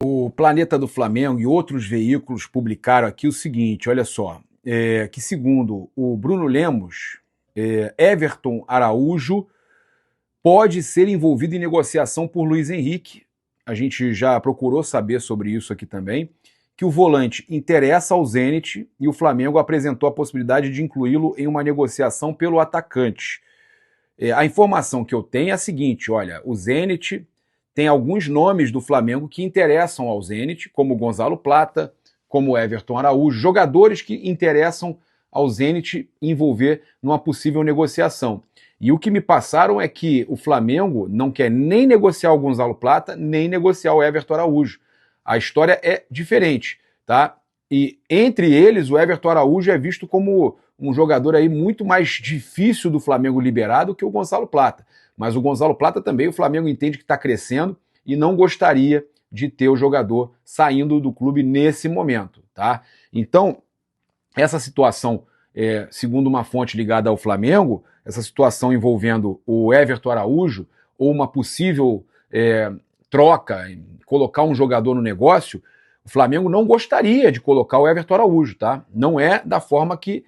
O Planeta do Flamengo e outros veículos publicaram aqui o seguinte, olha só, que segundo o Bruno Lemos, Everton Araújo pode ser envolvido em negociação por Luiz Henrique. A gente já procurou saber sobre isso aqui também, que o volante interessa ao Zenit e o Flamengo apresentou a possibilidade de incluí-lo em uma negociação pelo atacante. A informação que eu tenho é a seguinte, olha, o Zenit tem alguns nomes do Flamengo que interessam ao Zenit, como o Gonzalo Plata, como o Everton Araújo, jogadores que interessam ao Zenit envolver numa possível negociação. E o que me passaram é que o Flamengo não quer nem negociar o Gonzalo Plata, nem negociar o Everton Araújo. A história é diferente, tá? E entre eles, o Everton Araújo é visto como um jogador aí muito mais difícil do Flamengo liberar do que o Gonzalo Plata. Mas o Gonzalo Plata também, o Flamengo entende que está crescendo e não gostaria de ter o jogador saindo do clube nesse momento, tá? Então, essa situação, segundo uma fonte ligada ao Flamengo, essa situação envolvendo o Everton Araújo ou uma possível troca, colocar um jogador no negócio, o Flamengo não gostaria de colocar o Everton Araújo, tá? Não é da forma que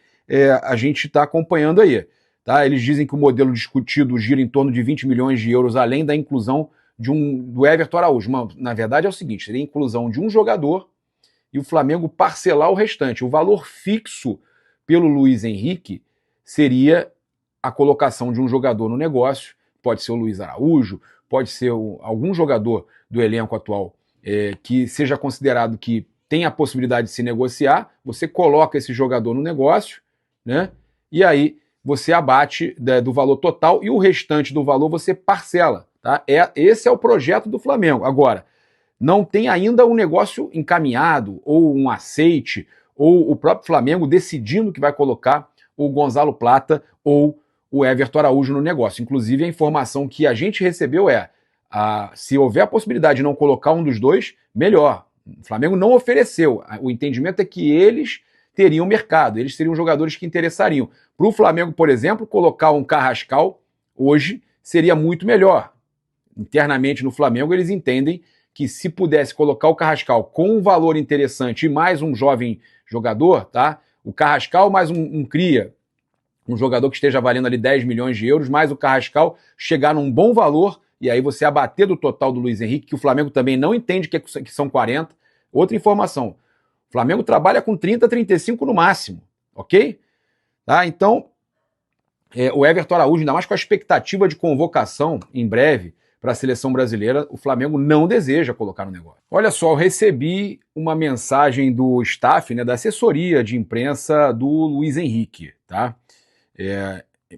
a gente está acompanhando aí. Tá? Eles dizem que o modelo discutido gira em torno de 20 milhões de euros, além da inclusão do Everton Araújo. Na verdade é o seguinte, seria a inclusão de um jogador e o Flamengo parcelar o restante. O valor fixo pelo Luiz Henrique seria a colocação de um jogador no negócio, pode ser o Luiz Araújo, pode ser algum jogador do elenco atual que seja considerado que tem a possibilidade de se negociar, você coloca esse jogador no negócio, né? E aí você abate do valor total e o restante do valor você parcela. Tá? Esse é o projeto do Flamengo. Agora, não tem ainda um negócio encaminhado, ou um aceite, ou o próprio Flamengo decidindo que vai colocar o Gonzalo Plata ou o Everton Araújo no negócio. Inclusive, a informação que a gente recebeu se houver a possibilidade de não colocar um dos dois, melhor. O Flamengo não ofereceu. O entendimento é que eles teriam mercado, eles seriam jogadores que interessariam. Para o Flamengo, por exemplo, colocar um Carrascal hoje seria muito melhor. Internamente no Flamengo, eles entendem que se pudesse colocar o Carrascal com um valor interessante e mais um jovem jogador, tá? O Carrascal mais um cria, um jogador que esteja valendo ali 10 milhões de euros, mais o Carrascal chegar num bom valor e aí você abater do total do Luiz Henrique, que o Flamengo também não entende que são 40. Outra informação, o Flamengo trabalha com 30, 35 no máximo, ok? Tá? Então, o Everton Araújo, ainda mais com a expectativa de convocação em breve para a seleção brasileira, o Flamengo não deseja colocar no negócio. Olha só, eu recebi uma mensagem do staff, né, da assessoria de imprensa do Luiz Henrique, tá?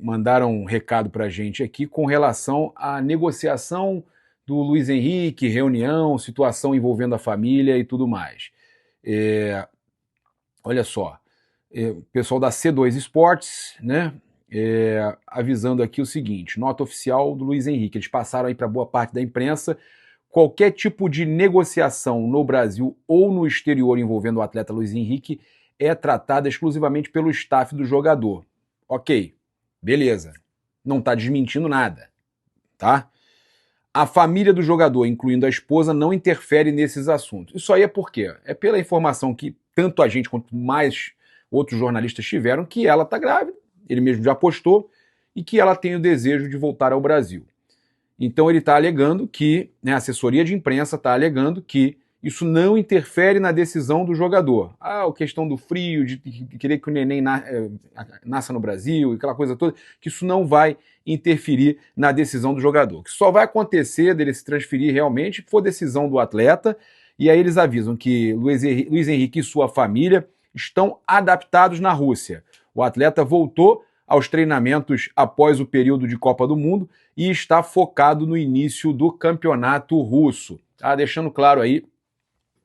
Mandaram um recado para a gente aqui com relação à negociação do Luiz Henrique, reunião, situação envolvendo a família e tudo mais. Olha só, o pessoal da C2 Esportes, né, avisando aqui o seguinte, nota oficial do Luiz Henrique, eles passaram aí para boa parte da imprensa, qualquer tipo de negociação no Brasil ou no exterior envolvendo o atleta Luiz Henrique é tratada exclusivamente pelo staff do jogador. Ok, beleza, não está desmentindo nada, tá? A família do jogador, incluindo a esposa, não interfere nesses assuntos. Isso aí é por quê? É pela informação que tanto a gente quanto mais outros jornalistas tiveram, que ela está grávida, ele mesmo já postou, e que ela tem o desejo de voltar ao Brasil. Então ele está alegando que, né, a assessoria de imprensa está alegando que isso não interfere na decisão do jogador. A questão do frio, de querer que o neném nasça no Brasil, aquela coisa toda, que isso não vai interferir na decisão do jogador. Que só vai acontecer dele se transferir realmente se for decisão do atleta, e aí eles avisam que Luiz Henrique e sua família estão adaptados na Rússia. O atleta voltou aos treinamentos após o período de Copa do Mundo e está focado no início do campeonato russo. Tá? Deixando claro aí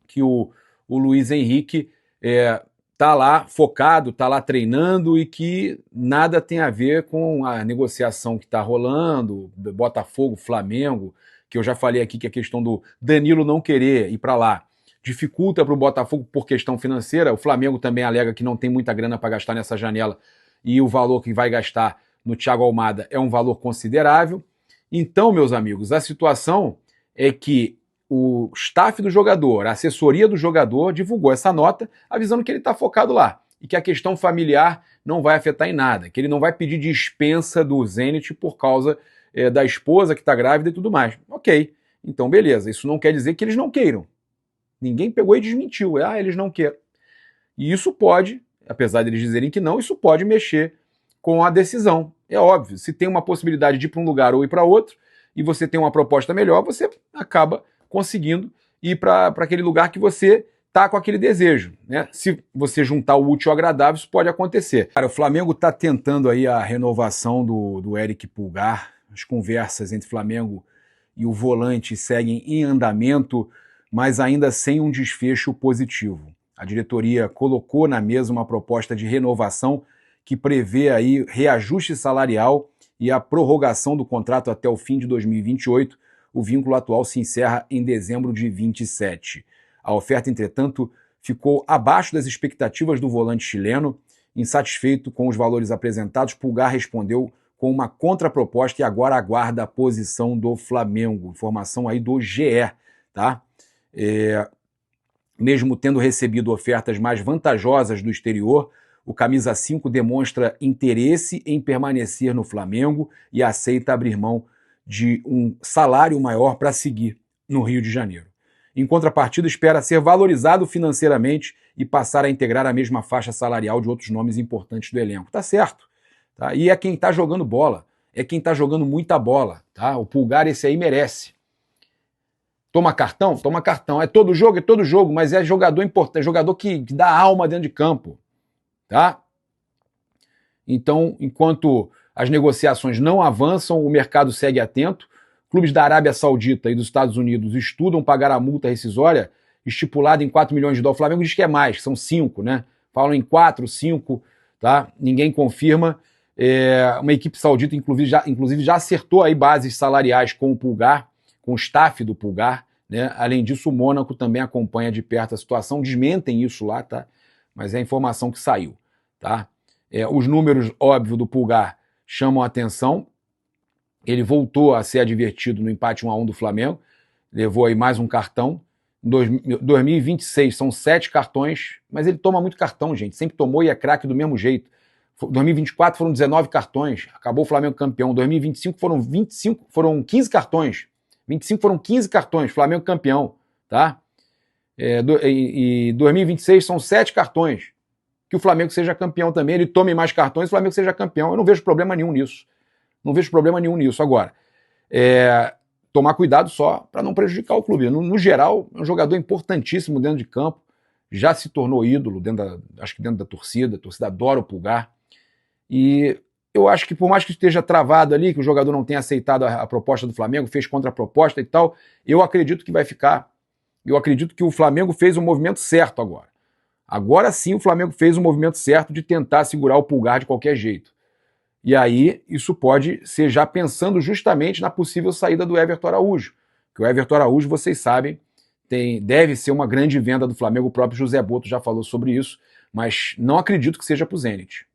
que o Luiz Henrique está lá focado, está lá treinando e que nada tem a ver com a negociação que está rolando, Botafogo, Flamengo, que eu já falei aqui que a questão do Danilo não querer ir para lá dificulta para o Botafogo por questão financeira. O Flamengo também alega que não tem muita grana para gastar nessa janela e o valor que vai gastar no Thiago Almada é um valor considerável. Então, meus amigos, a situação é que o staff do jogador, a assessoria do jogador divulgou essa nota avisando que ele está focado lá e que a questão familiar não vai afetar em nada, que ele não vai pedir dispensa do Zenit por causa da esposa que está grávida e tudo mais. Ok, então beleza, isso não quer dizer que eles não queiram. Ninguém pegou e desmentiu, eles não querem. E isso pode, apesar deles dizerem que não, isso pode mexer com a decisão. É óbvio, se tem uma possibilidade de ir para um lugar ou ir para outro, e você tem uma proposta melhor, você acaba conseguindo ir para aquele lugar que você está com aquele desejo, né? Se você juntar o útil ao agradável, isso pode acontecer. Cara, o Flamengo está tentando aí a renovação do Eric Pulgar. As conversas entre Flamengo e o volante seguem em andamento, mas ainda sem um desfecho positivo. A diretoria colocou na mesa uma proposta de renovação que prevê aí reajuste salarial e a prorrogação do contrato até o fim de 2028. O vínculo atual se encerra em dezembro de 27. A oferta, entretanto, ficou abaixo das expectativas do volante chileno. Insatisfeito com os valores apresentados, Pulgar respondeu com uma contraproposta e agora aguarda a posição do Flamengo. Informação aí do GE, tá? Mesmo tendo recebido ofertas mais vantajosas do exterior, o camisa 5 demonstra interesse em permanecer no Flamengo e aceita abrir mão de um salário maior para seguir no Rio de Janeiro. Em contrapartida, espera ser valorizado financeiramente e passar a integrar a mesma faixa salarial de outros nomes importantes do elenco. Tá certo. Tá? E é quem está jogando bola, é quem está jogando muita bola. Tá? O Pulgar, esse aí, merece. Toma cartão? Toma cartão. É todo jogo, mas é jogador importante, é jogador que dá alma dentro de campo. Tá? Então, enquanto as negociações não avançam, o mercado segue atento. Clubes da Arábia Saudita e dos Estados Unidos estudam pagar a multa rescisória estipulada em 4 milhões de dólares. O Flamengo diz que é mais, são 5, né? Falam em 4, 5, tá? Ninguém confirma. Uma equipe saudita, inclusive, já acertou aí bases salariais com o Pulgar, com o staff do Pulgar, né? Além disso, o Mônaco também acompanha de perto a situação, desmentem isso lá, tá? Mas é a informação que saiu, tá? Os números, óbvio, do Pulgar chamam a atenção. Ele voltou a ser advertido no empate 1-1 do Flamengo, levou aí mais um cartão. Em 2026 são 7 cartões, mas ele toma muito cartão, gente, sempre tomou e é craque do mesmo jeito. 2024 foram 19 cartões, acabou o Flamengo campeão. 2025 foram 15 cartões. 25 foram 15 cartões, Flamengo campeão, tá? E 2026 são 7 cartões. Que o Flamengo seja campeão também, ele tome mais cartões, o Flamengo seja campeão. Eu não vejo problema nenhum nisso. Não vejo problema nenhum nisso. Agora, tomar cuidado só para não prejudicar o clube. No geral, é um jogador importantíssimo dentro de campo, já se tornou ídolo, acho que dentro da torcida, a torcida adora o Pulgar. E eu acho que por mais que esteja travado ali, que o jogador não tenha aceitado a proposta do Flamengo, fez contraproposta e tal, eu acredito que vai ficar. Eu acredito que o Flamengo fez o movimento certo agora. Agora sim o Flamengo fez o movimento certo de tentar segurar o Pulgar de qualquer jeito. E aí isso pode ser já pensando justamente na possível saída do Everton Araújo. Que o Everton Araújo, vocês sabem, deve ser uma grande venda do Flamengo, o próprio José Boto já falou sobre isso, mas não acredito que seja para o Zenit.